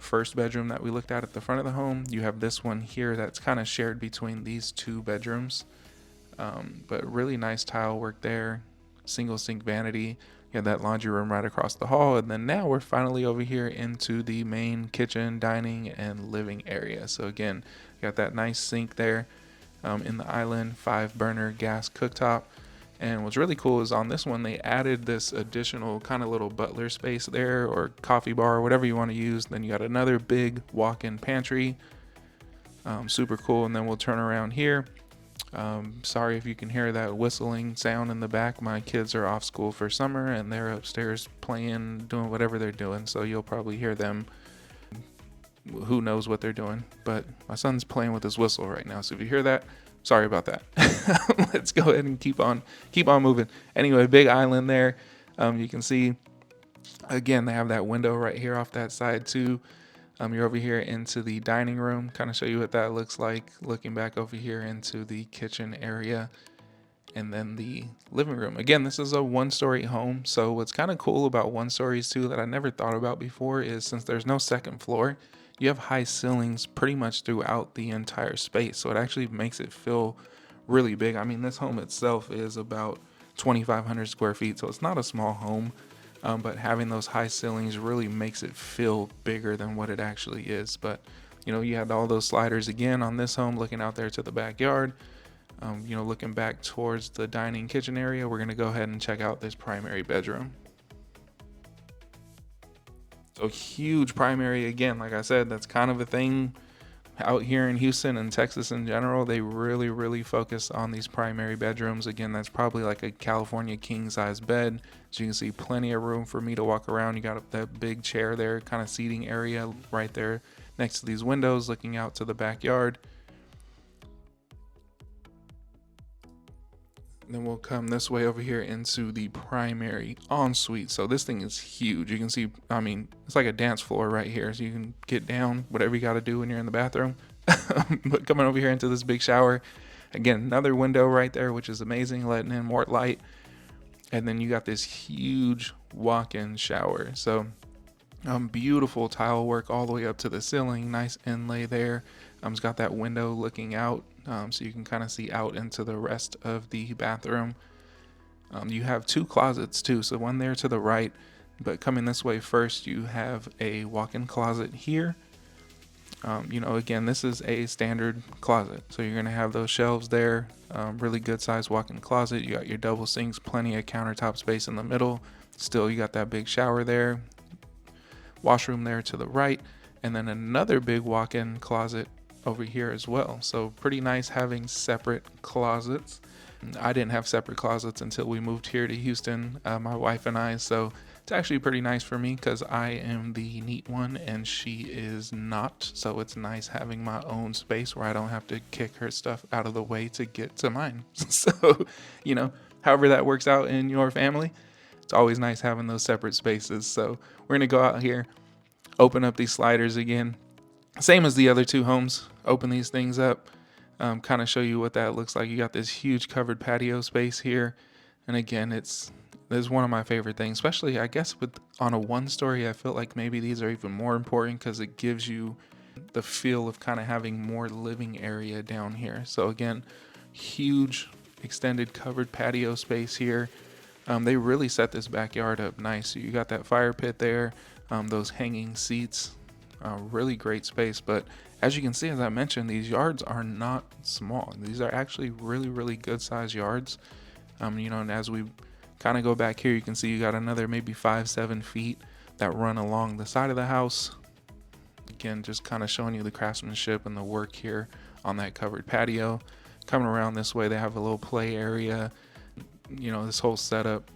first bedroom that we looked at the front of the home. You have this one here that's kind of shared between these two bedrooms. But really nice tile work there, single sink vanity. You have that laundry room right across the hall, and then now we're finally over here into the main kitchen, dining, and living area. So again, you got that nice sink there in the island, 5-burner gas cooktop. And what's really cool is on this one, they added this additional kind of little butler space there, or coffee bar, whatever you want to use. Then you got another big walk-in pantry, super cool. And then we'll turn around here. Sorry if you can hear that whistling sound in the back. My kids are off school for summer and they're upstairs playing, doing whatever they're doing. So you'll probably hear them. Who knows what they're doing, but my son's playing with his whistle right now. So if you hear that, sorry about that. Let's go ahead and keep on moving. Anyway, big island there. You can see, again, they have that window right here off that side too. You're over here into the dining room, kind of show you what that looks like. Looking back over here into the kitchen area and then the living room. Again, this is a 1-story home. So what's kind of cool about 1-stories too that I never thought about before is since there's no second floor, you have high ceilings pretty much throughout the entire space. So it actually makes it feel really big. I mean, this home itself is about 2,500 square feet. So it's not a small home. But having those high ceilings really makes it feel bigger than what it actually is. But, you had all those sliders again on this home, looking out there to the backyard, looking back towards the dining kitchen area. We're going to go ahead and check out this primary bedroom. So huge primary again, like I said, that's kind of a thing out here in Houston and Texas in general. They really, really focus on these primary bedrooms. Again, that's probably like a California king size bed. So you can see plenty of room for me to walk around. You got that big chair there, kind of seating area right there next to these windows, looking out to the backyard. And then we'll come this way over here into the primary ensuite. So this thing is huge. You can see, I mean, it's like a dance floor right here. So you can get down, whatever you got to do when you're in the bathroom. But coming over here into this big shower, again, another window right there, which is amazing, letting in more light. And then you got this huge walk-in shower. So beautiful tile work all the way up to the ceiling. Nice inlay there. It's got that window looking out, so you can kind of see out into the rest of the bathroom. You have 2 closets too, so one there to the right, but coming this way first, you have a walk-in closet here. Again, this is a standard closet, so you're going to have those shelves there. Really good size walk-in closet. You got your double sinks, plenty of countertop space in the middle. Still, you got that big shower there. Washroom there to the right, and then another big walk-in closet over here as well. So pretty nice having separate closets. I didn't have separate closets until we moved here to Houston, my wife and I. So it's actually pretty nice for me because I am the neat one and she is not. So it's nice having my own space where I don't have to kick her stuff out of the way to get to mine. So, however that works out in your family, it's always nice having those separate spaces. So we're going to go out here, open up these sliders again. Same as the other 2 homes. Open these things up, kind of show you what that looks like. You got this huge covered patio space here. And again, it's one of my favorite things, especially I guess on a 1-story. I feel like maybe these are even more important because it gives you the feel of kind of having more living area down here. So again, huge extended covered patio space here. They really set this backyard up nice. So you got that fire pit there, those hanging seats, really great space. But as you can see, as I mentioned, these yards are not small. These are actually really, really good size yards. And as we kind of go back here, you can see you got another maybe 5-7 feet that run along the side of the house. Again, just kind of showing you the craftsmanship and the work here on that covered patio. Coming around this way, they have a little play area. This whole setup,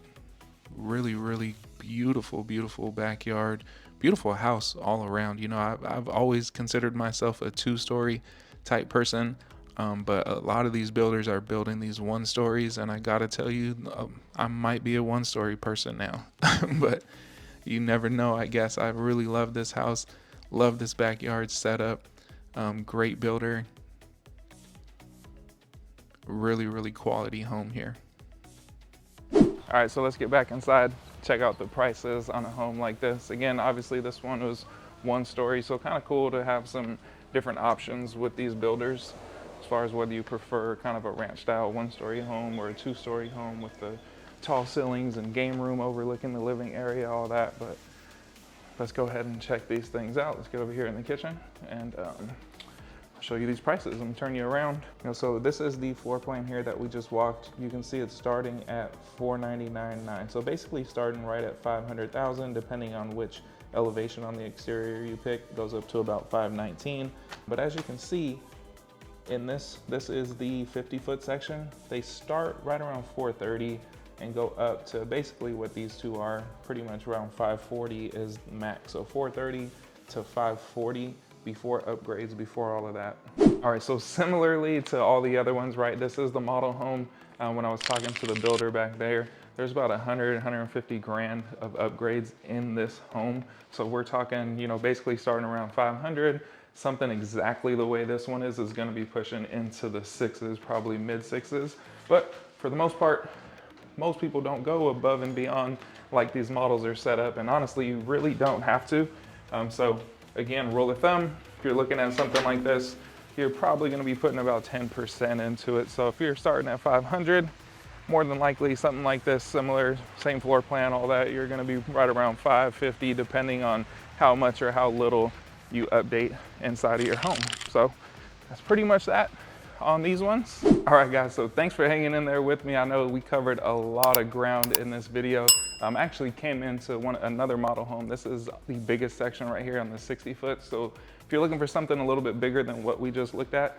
really, really beautiful, beautiful backyard, beautiful house all around. I've always considered myself a 2-story type person, but a lot of these builders are building these 1-stories, and I gotta tell you, I might be a 1-story person now. But you never know. I guess I really love this house, love this backyard setup. Great builder, really, really quality home here. All right, so let's get back inside, check out the prices on a home like this. Again, obviously this one was one story. So kind of cool to have some different options with these builders as far as whether you prefer kind of a ranch style 1-story home or a 2-story home with the tall ceilings and game room overlooking the living area, all that. But let's go ahead and check these things out. Let's get over here in the kitchen and I'll show you these prices and turn you around. So this is the floor plan here that we just walked. You can see it's starting at $499,900. So basically starting right at $500,000, depending on which elevation on the exterior you pick, goes up to about $519,000. But as you can see, in this is the 50-foot section. They start right around $430,000 and go up to basically what these two are, pretty much around $540,000 is max. So $430,000 to $540,000 before upgrades, before all of that. All right, so similarly to all the other ones, right? This is the model home. When I was talking to the builder back there, there's about 150 grand of upgrades in this home. So we're talking, basically starting around 500. Something exactly the way this one is gonna be pushing into the 6s, probably mid 6s. But for the most part, most people don't go above and beyond like these models are set up. And honestly, you really don't have to. So again, rule of thumb, if you're looking at something like this, you're probably gonna be putting about 10% into it. So if you're starting at 500, more than likely something like this, similar, same floor plan, all that, you're gonna be right around 550, depending on how much or how little you update inside of your home. So that's pretty much that on these ones. All right, guys, so thanks for hanging in there with me. I know we covered a lot of ground in this video. Actually came into another model home. This is the biggest section right here on the 60-foot. So if you're looking for something a little bit bigger than what we just looked at,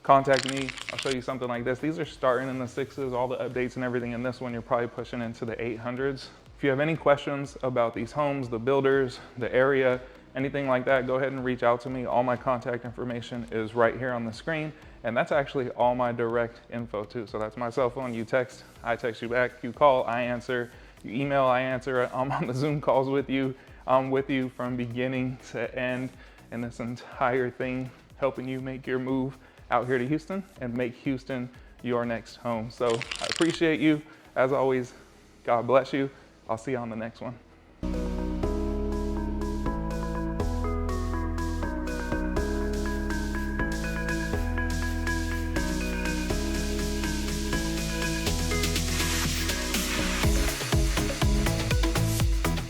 contact me. I'll show you something like this. These are starting in the 6s, all the updates and everything in this one, you're probably pushing into the 800s. If you have any questions about these homes, the builders, the area, anything like that, go ahead and reach out to me. All my contact information is right here on the screen. And that's actually all my direct info too. So that's my cell phone. You text, I text you back. You call, I answer. You email, I answer. I'm on the Zoom calls with you. I'm with you from beginning to end in this entire thing, helping you make your move out here to Houston and make Houston your next home. So I appreciate you. As always, God bless you. I'll see you on the next one.